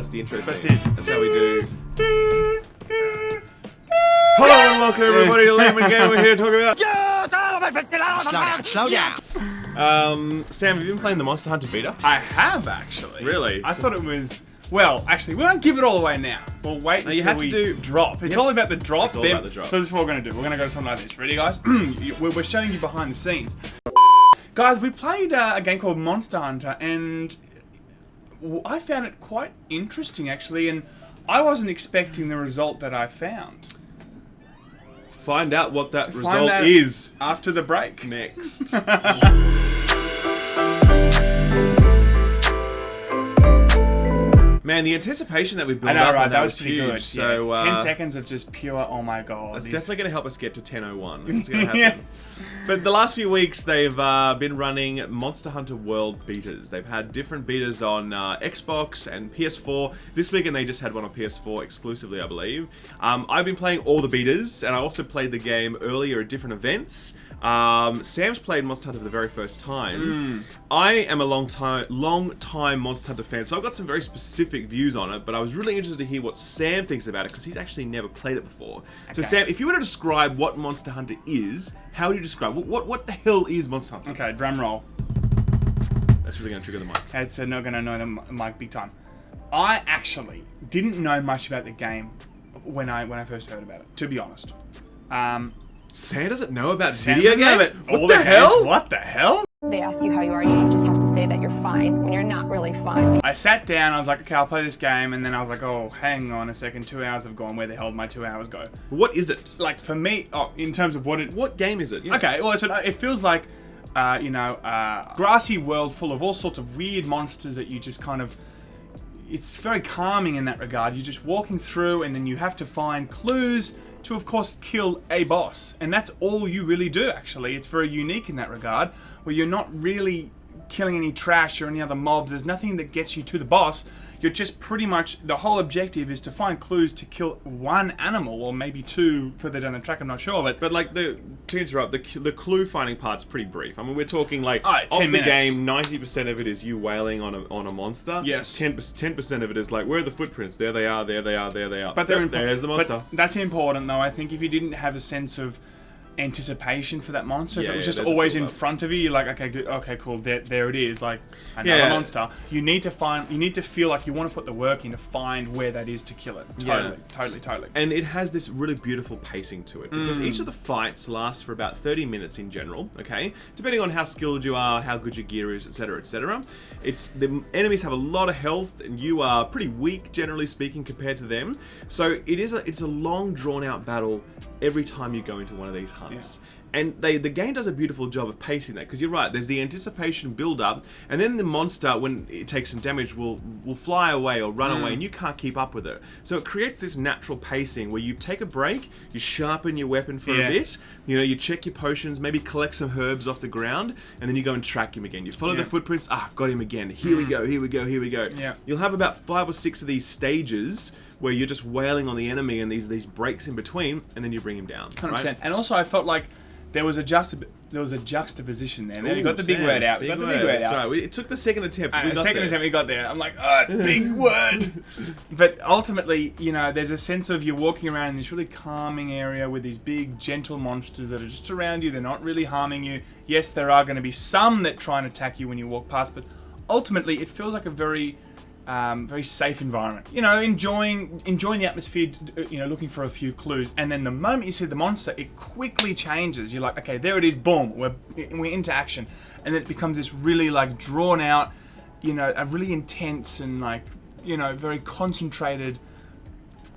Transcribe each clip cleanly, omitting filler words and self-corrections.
That's the intro That's thing. it. That's how we do. Hello and welcome everybody to Laymen Game. We're here to talk about... Slow down. Sam, have you been playing the Monster Hunter beta? I have actually. Really? I thought it was. Well, actually, we won't give it all away now. We'll wait until we drop. It's all about the drop. It's all about the drop. So this is what we're going to do. We're going to go to something like this. Ready, guys? We're showing you behind the scenes. Guys, we played a game called Monster Hunter, and I found it quite interesting, actually, and I wasn't expecting the result that I found. Find out what that result is after the break. Next. Man, the anticipation that we built up on that was pretty huge. Good. So, 10 seconds of just pure, oh my god. It's definitely going to help us get to 10:01. It's going to happen. But the last few weeks, they've been running Monster Hunter World betas. They've had different betas on Xbox and PS4. This weekend, they just had one on PS4 exclusively, I believe. I've been playing all the betas, and I also played the game earlier at different events. Sam's played Monster Hunter for the very first time. I am a long time Monster Hunter fan, so I've got some very specific views on it, but I was really interested to hear what Sam thinks about it, because he's actually never played it before. Okay. So Sam, if you were to describe what Monster Hunter is, how would you describe it? What the hell is Monster Hunter? Okay, drum roll. That's really going to trigger the mic. It's not going to know the mic big time. I actually didn't know much about the game when I first heard about it, to be honest. Sam doesn't know about Sam video games? What the hell? What the hell? They ask you how you are, you just have to say that you're fine when you're not really fine. I sat down, I was like, okay, I'll play this game, and then I was like, oh, hang on a second, 2 hours have gone. Where the hell did my 2 hours go? What is it? Like, for me, in terms of what game is it? Yeah. Okay, well, it feels like, grassy world full of all sorts of weird monsters that you just kind of... It's very calming in that regard. You're just walking through, and then you have to find clues to, of course, kill a boss. And that's all you really do, actually. It's very unique in that regard, where you're not really killing any trash or any other mobs. There's nothing that gets you to the boss. You're just pretty much, the whole objective is to find clues to kill one animal, or maybe two further down the track, I'm not sure. But like, to interrupt, the clue finding part's pretty brief. I mean, we're talking like, 10 of minutes. the game, 90% of it is you wailing on a monster. Yes. 10% of it is like, where are the footprints? There they are, there they are, there they are. But there's the monster. But that's important, though. I think if you didn't have a sense of anticipation for that monster, if it was just always in front of you, you're like, okay, good, okay, cool, there it is, like another monster. You need to feel like you want to put the work in to find where that is to kill it. Totally. And it has this really beautiful pacing to it, because each of the fights lasts for about 30 minutes in general, okay? Depending on how skilled you are, how good your gear is, etc., etc. The enemies have a lot of health, and you are pretty weak, generally speaking, compared to them. So it's a long, drawn-out battle every time you go into one of these hunts. Yeah. And the game does a beautiful job of pacing that, because you're right, there's the anticipation build up, and then the monster, when it takes some damage, will fly away or run away, and you can't keep up with it. So it creates this natural pacing where you take a break, you sharpen your weapon for a bit, you check your potions, maybe collect some herbs off the ground, and then you go and track him again. You follow the footprints, got him again, here we go. Yeah. You'll have about 5 or 6 of these stages where you're just wailing on the enemy, and these breaks in between, and then you bring him down. 100%. Right? And also I felt like there was a juxtaposition there. Now you got the big word out. That's right. It took the second attempt. Attempt we got there. I'm like, big word. But ultimately, there's a sense of you're walking around in this really calming area with these big, gentle monsters that are just around you. They're not really harming you. Yes, there are going to be some that try and attack you when you walk past, but ultimately, it feels like a very safe environment. Enjoying the atmosphere, looking for a few clues. And then the moment you see the monster, it quickly changes. You're like, okay, there it is, boom, we're into action. And then it becomes this really like drawn out, a really intense and like, very concentrated,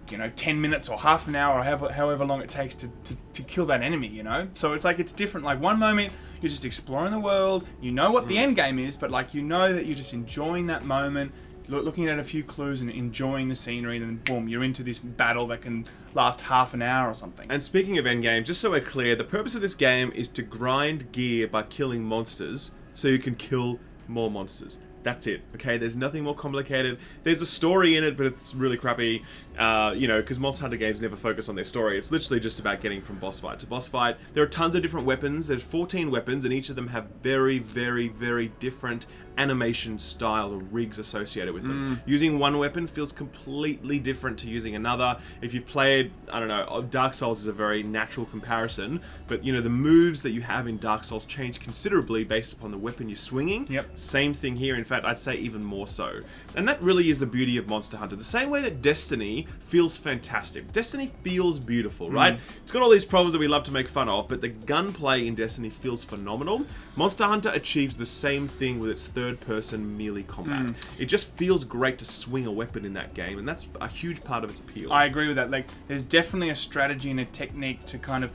10 minutes or half an hour or however long it takes to kill that enemy, So it's like, it's different. Like one moment, you're just exploring the world, you know what the end game is, but like, that you're just enjoying that moment, looking at a few clues and enjoying the scenery, and then boom, you're into this battle that can last half an hour or something. And speaking of endgame, just so we're clear, the purpose of this game is to grind gear by killing monsters so you can kill more monsters. That's it, okay? There's nothing more complicated. There's a story in it, but it's really crappy, because Monster Hunter games never focus on their story. It's literally just about getting from boss fight to boss fight. There are tons of different weapons. There's 14 weapons, and each of them have very, very, very different animation style or rigs associated with them. Using one weapon feels completely different to using another. If you've played, I don't know, Dark Souls is a very natural comparison, but you know, the moves that you have in Dark Souls change considerably based upon the weapon you're swinging. Yep. Same thing here. In fact, I'd say even more so. And that really is the beauty of Monster Hunter. The same way that Destiny feels fantastic. Destiny feels beautiful, right? It's got all these problems that we love to make fun of, but the gunplay in Destiny feels phenomenal. Monster Hunter achieves the same thing with its third-person melee combat. It just feels great to swing a weapon in that game, and that's a huge part of its appeal. I agree with that. Like, there's definitely a strategy and a technique to kind of,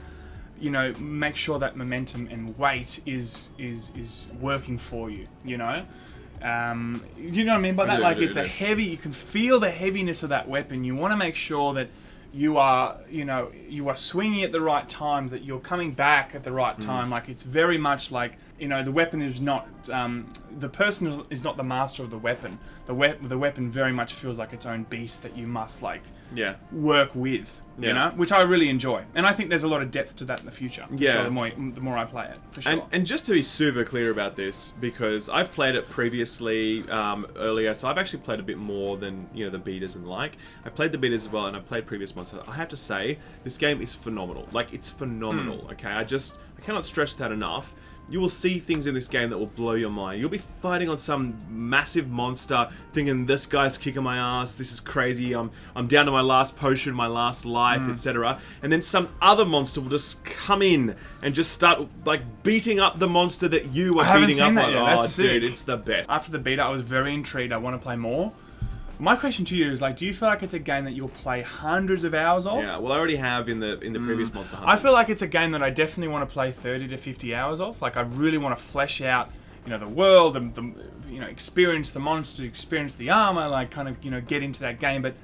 you know, make sure that momentum and weight is working for you. You know, you know what I mean by that? Like, it's a heavy. You can feel the heaviness of that weapon. You want to make sure that you are, you know, you are swinging at the right times, that you're coming back at the right time. Like, it's very much like, you know, the weapon is not, the person is not the master of the weapon. The weapon very much feels like its own beast that you must, like, work with, you know, which I really enjoy. And I think there's a lot of depth to that in the future. Sure, the more I play it, for sure. And just to be super clear about this, because I've played it previously, earlier, so I've actually played a bit more than, you know, the betas and the like. I played the betas as well, and I played previous Monster. I have to say, this game is phenomenal. Like, it's phenomenal, okay? I cannot stress that enough. You will see things in this game that will blow your mind. You'll be fighting on some massive monster, thinking, this guy's kicking my ass, this is crazy, I'm down to my last potion, my last life, etc. And then some other monster will just come in and just start, like, beating up the monster that you are beating up on. That's sick. Dude, it's the best. After the beta, I was very intrigued. I want to play more. My question to you is, like, do you feel like it's a game that you'll play hundreds of hours of? Yeah, well, I already have in the previous Monster Hunter. I feel like it's a game that I definitely want to play 30 to 50 hours of. Like, I really want to flesh out, you know, the world, the you know, experience the monsters, experience the armor, like, kind of, you know, get into that game. But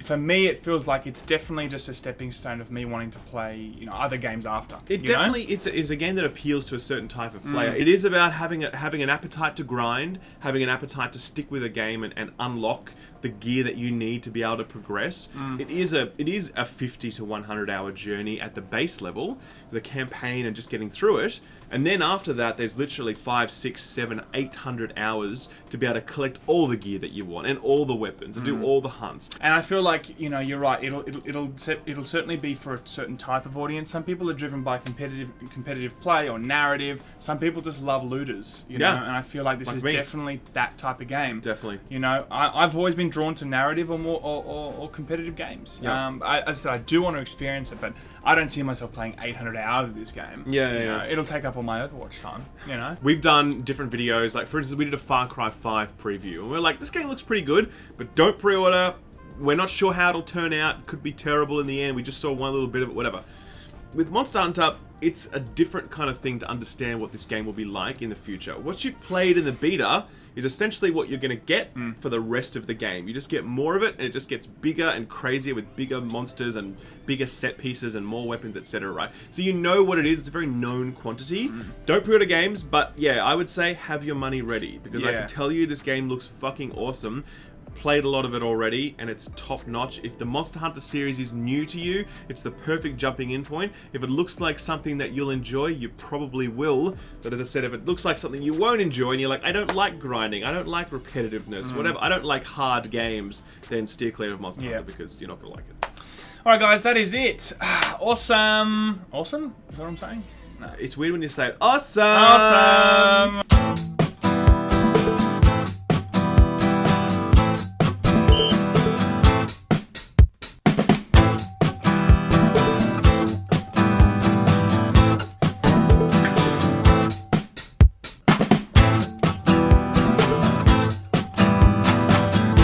for me, it feels like it's definitely just a stepping stone of me wanting to play, you know, other games after. It's a game that appeals to a certain type of player. It is about having an appetite to grind, having an appetite to stick with a game and unlock the gear that you need to be able to progress. It is a 50 to 100 hour journey at the base level, the campaign and just getting through it. And then after that, there's literally 5, 6, 7, 800 hours to be able to collect all the gear that you want and all the weapons and do all the hunts. And I feel like, you know, you're right. It'll certainly be for a certain type of audience. Some people are driven by competitive play or narrative. Some people just love looters, you know. And I feel like this is definitely that type of game. Definitely. You know, I've always been drawn to narrative or more or competitive games. As I said, I do want to experience it, but I don't see myself playing 800 hours of this game. It'll take up all my Overwatch time, you know? We've done different videos, like for instance, we did a Far Cry 5 preview, and we're like, this game looks pretty good, but don't pre-order, we're not sure how it'll turn out, it could be terrible in the end, we just saw one little bit of it, whatever. With Monster Hunter, it's a different kind of thing to understand what this game will be like in the future. What you've played in the beta is essentially what you're going to get for the rest of the game. You just get more of it, and it just gets bigger and crazier with bigger monsters and bigger set pieces and more weapons, etc. Right? So you know what it is. It's a very known quantity. Don't pre-order games, but yeah, I would say have your money ready, because I can tell you this game looks fucking awesome. Played a lot of it already, and it's top notch. If the Monster Hunter series is new to you, it's the perfect jumping in point. If it looks like something that you'll enjoy, you probably will. But as I said, if it looks like something you won't enjoy, and you're like, I don't like grinding, I don't like repetitiveness, whatever, I don't like hard games, then steer clear of Monster Hunter, because you're not gonna like it. Alright guys, that is it. Awesome. Awesome? Is that what I'm saying? No. It's weird when you say it. Awesome! Awesome!